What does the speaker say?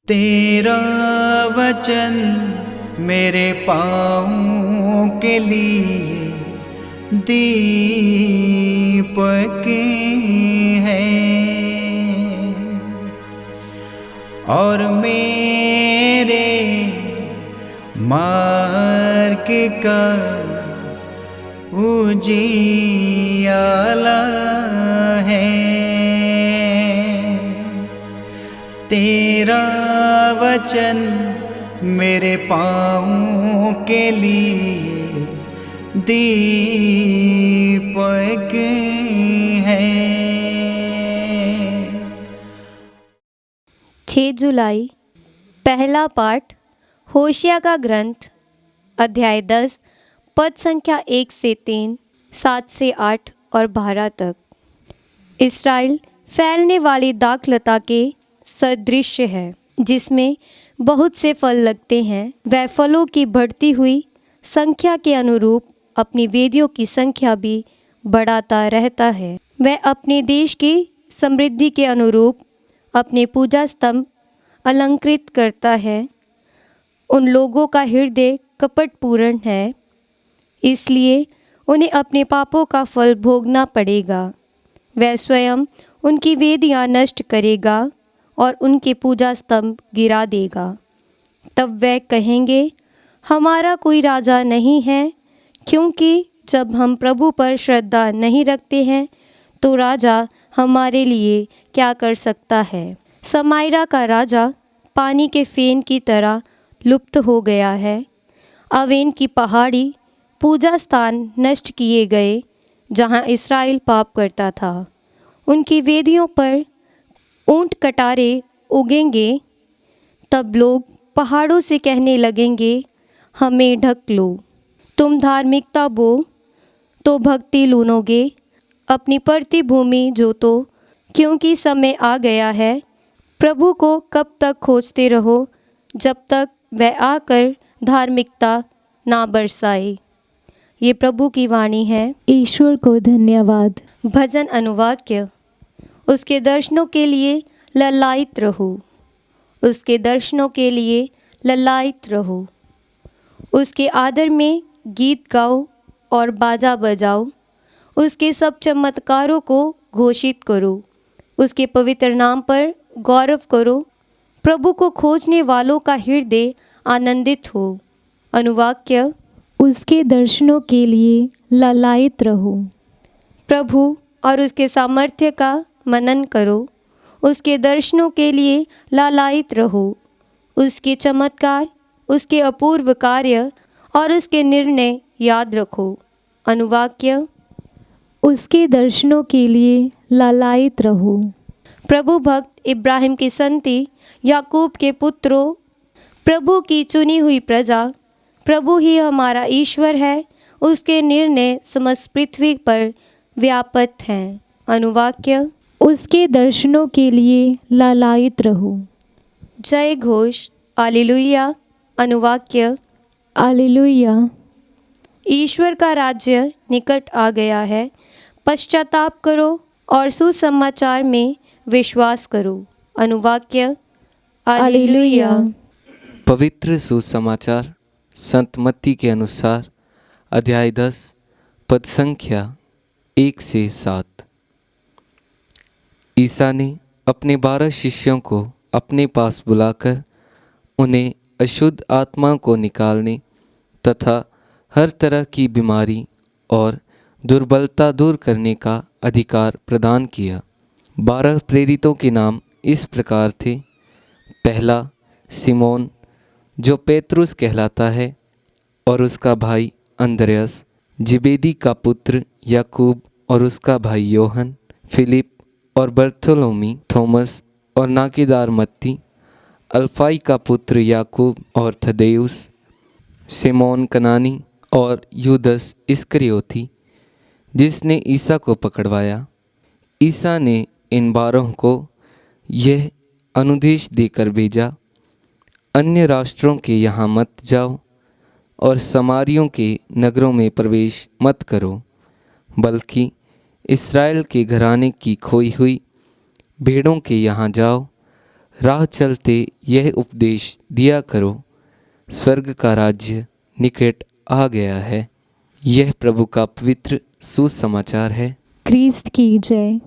तेरा वचन मेरे पाँवों के लिए दीपक है और मेरे मार्ग का उजियाला है। तेरा वचन मेरे पाँवों के लिए दीपक है। 6 जुलाई पहला पाठ होशिया का ग्रंथ अध्याय 10 पद संख्या 1 से 3, 7 से 8 और 12 तक। इस्राएल फैलने वाली दाखलता के सदृश है जिसमें बहुत से फल लगते हैं। वह फलों की बढ़ती हुई संख्या के अनुरूप अपनी वेदियों की संख्या भी बढ़ाता रहता है। वह अपने देश की समृद्धि के अनुरूप अपने पूजा स्तंभ अलंकृत करता है। उन लोगों का हृदय कपटपूर्ण है, इसलिए उन्हें अपने पापों का फल भोगना पड़ेगा। वह स्वयं उनकी वेदियां नष्ट करेगा और उनके पूजा स्तंभ गिरा देगा। तब वह कहेंगे, हमारा कोई राजा नहीं है, क्योंकि जब हम प्रभु पर श्रद्धा नहीं रखते हैं तो राजा हमारे लिए क्या कर सकता है। समायरा का राजा पानी के फेन की तरह लुप्त हो गया है। अवेन की पहाड़ी पूजा स्थान नष्ट किए गए जहाँ इस्राएल पाप करता था। उनकी वेदियों पर ऊंट कटारे उगेंगे। तब लोग पहाड़ों से कहने लगेंगे, हमें ढक लो। तुम धार्मिकता बो तो भक्ति लूनोगे, अपनी पड़ती भूमि जोतो, क्योंकि समय आ गया है। प्रभु को कब तक खोजते रहो जब तक वह आकर धार्मिकता ना बरसाए। ये प्रभु की वाणी है। ईश्वर को धन्यवाद। भजन अनुवाक्य। उसके दर्शनों के लिए ललायित रहो, उसके दर्शनों के लिए ललायित रहो। उसके आदर में गीत गाओ और बाजा बजाओ। उसके सब चमत्कारों को घोषित करो, उसके पवित्र नाम पर गौरव करो। प्रभु को खोजने वालों का हृदय आनंदित हो। अनुवाक्य। उसके दर्शनों के लिए ललायित रहो। प्रभु और उसके सामर्थ्य का मनन करो, उसके दर्शनों के लिए लालायित रहो। उसके चमत्कार, उसके अपूर्व कार्य और उसके निर्णय याद रखो। अनुवाक्य। उसके दर्शनों के लिए लालायित रहो। प्रभु भक्त इब्राहिम की संति, याकूब के पुत्रों, प्रभु की चुनी हुई प्रजा, प्रभु ही हमारा ईश्वर है। उसके निर्णय समस्त पृथ्वी पर व्याप्त हैं। अनुवाक्य। उसके दर्शनों के लिए लालायित रहो। जय घोष। हालेलुया। अनुवाक्य। हालेलुया। ईश्वर का राज्य निकट आ गया है। पश्चाताप करो और सुसमाचार में विश्वास करो। अनुवाक्य। हालेलुया। पवित्र सुसमाचार संत मत्ती के अनुसार अध्याय 10 पद संख्या 1 से 7। ईसा ने अपने 12 शिष्यों को अपने पास बुलाकर उन्हें अशुद्ध आत्मा को निकालने तथा हर तरह की बीमारी और दुर्बलता दूर करने का अधिकार प्रदान किया। 12 प्रेरितों के नाम इस प्रकार थे। पहला सिमोन, जो पेत्रुस कहलाता है, और उसका भाई अंद्रयास, जिबेदी का पुत्र याकूब और उसका भाई योहन, फिलिप और बर्थोलोमी, थॉमस और नाकीदार मत्ती, अल्फाई का पुत्र याकूब और थदेउस, सिमोन कनानी और यूदस इस्करियोती, जिसने ईसा को पकड़वाया। ईसा ने इन 12 को यह अनुदेश देकर भेजा, अन्य राष्ट्रों के यहाँ मत जाओ और समारियों के नगरों में प्रवेश मत करो, बल्कि इस्राएल के घराने की खोई हुई भेड़ों के यहाँ जाओ। राह चलते यह उपदेश दिया करो, स्वर्ग का राज्य निकट आ गया है। यह प्रभु का पवित्र सुसमाचार है। क्रिस्त की जय।